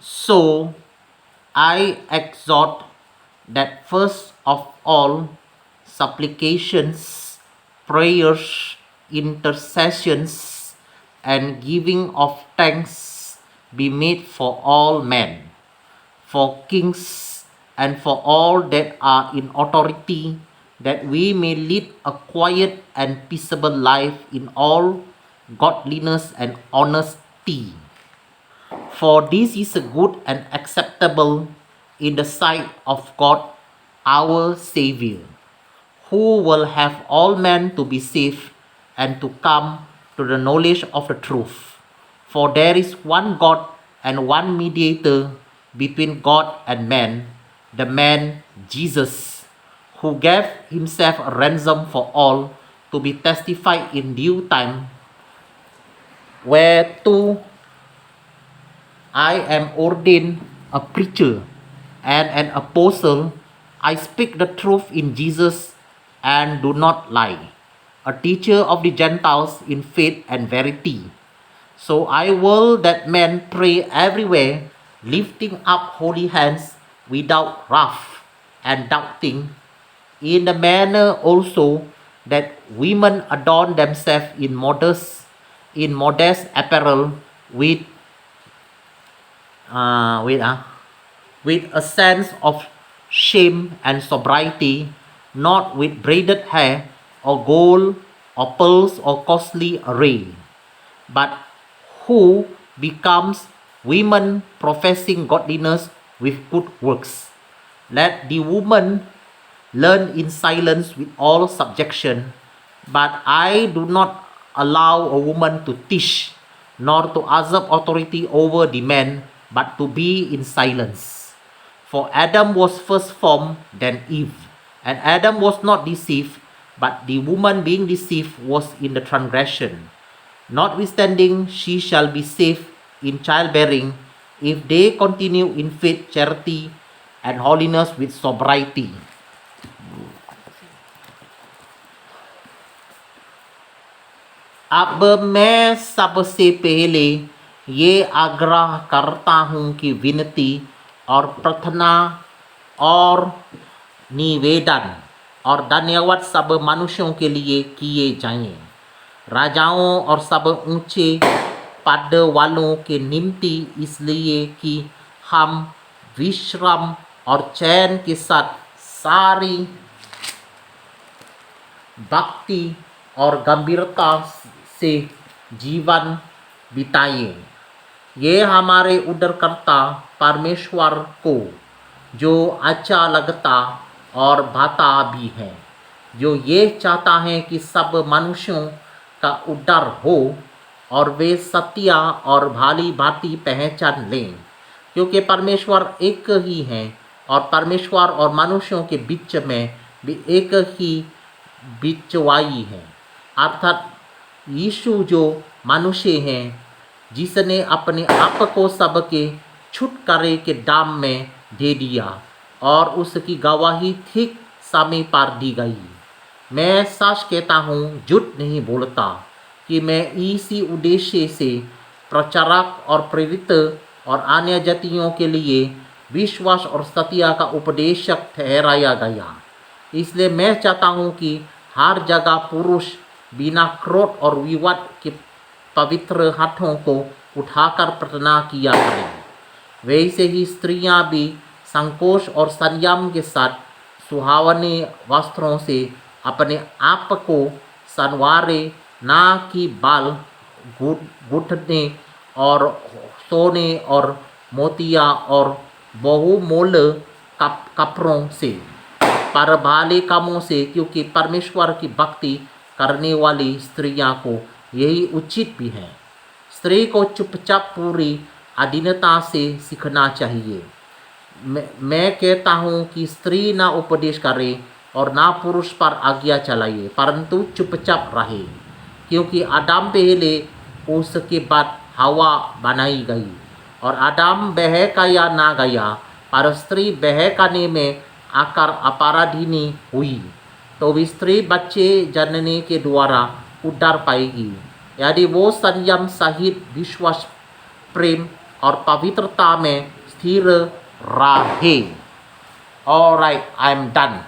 So I exhort that first of all, supplications, prayers, intercessions, and giving of thanks be made for all men, for kings, and for all that are in authority, that we may lead a quiet and peaceable life in all godliness and honesty. For this is good and acceptable in the sight of God our Saviour, who will have all men to be saved and to come to the knowledge of the truth. For there is one God and one mediator between God and man, the man Jesus, who gave himself a ransom for all, to be testified in due time, whereto I am ordained a preacher and an apostle. I speak the truth in Jesus and do not lie, a teacher of the Gentiles in faith and verity. So I will that men pray everywhere, lifting up holy hands without wrath and doubting, in the manner also that women adorn themselves in modest apparel with wait with a sense of shame and sobriety, not with braided hair or gold or pearls or costly array, but who becomes women professing godliness with good works. Let the woman learn in silence with all subjection, but I do not allow a woman to teach, nor to usurp authority over the man, but to be in silence. For Adam was first formed, then Eve. And Adam was not deceived, but the woman being deceived was in the transgression. Notwithstanding, she shall be saved in childbearing, if they continue in faith, charity, and holiness with sobriety. अब मैं सबसे पहले ये आग्रह करता हूँ कि विनती और प्रार्थना और निवेदन और धन्यवाद सब मनुष्यों के लिए किए जाएं, राजाओं और सब ऊंचे पद वालों के निमित्त, इसलिए कि हम विश्राम और चैन के साथ सारी भक्ति और गंभीरता से जीवन बिताएं। ये हमारे उद्धारकर्ता परमेश्वर को जो अच्छा लगता और भाता भी है, जो ये चाहता है कि सब मनुष्यों का उद्धार हो और वे सत्य और भली भांति पहचान लें, क्योंकि परमेश्वर एक ही है और परमेश्वर और मनुष्यों के बीच में भी एक ही बिचवाई है, अर्थात यीशु जो मनुष्य है, जिसने अपने आप को सबके छुटकारे के दाम में दे दिया और उसकी गवाही ठीक समय पर दी गई। मैं सच कहता हूँ, झूठ नहीं बोलता, कि मैं इसी उद्देश्य से प्रचारक और प्रेरित और अन्य जातियों के लिए विश्वास और सत्य का उपदेशक ठहराया गया। इसलिए मैं चाहता हूँ कि हर जगह पुरुष बिना क्रोध और विवाद के पवित्र हाथों को उठाकर प्रार्थना किया करें। वैसे ही स्त्रियां भी संकोच और संयम के साथ सुहावने वस्त्रों से अपने आप को संवारे, ना कि बाल गूंथने और सोने और मोतिया और बहुमूल्य कपड़ों से, पर भले कामों से, क्योंकि परमेश्वर की भक्ति करने वाली स्त्रियां को यही उचित भी है। स्त्री को चुपचाप पूरी अधीनता से सीखना चाहिए। मैं कहता हूँ कि स्त्री ना उपदेश करे और ना पुरुष पर आज्ञा चलाए, परंतु चुपचाप रहे, क्योंकि आदम पहले, उसके बाद हवा बनाई गई, और आदम बहकाया ना गया, पर स्त्री बहकाने में आकर अपराधिनी हुई, तो भी स्त्री बच्चे जनने के द्वारा उद्धार पाएगी, यदि वो संयम सहित विश्वास, प्रेम और पवित्रता में स्थिर रहे। Alright, I am done.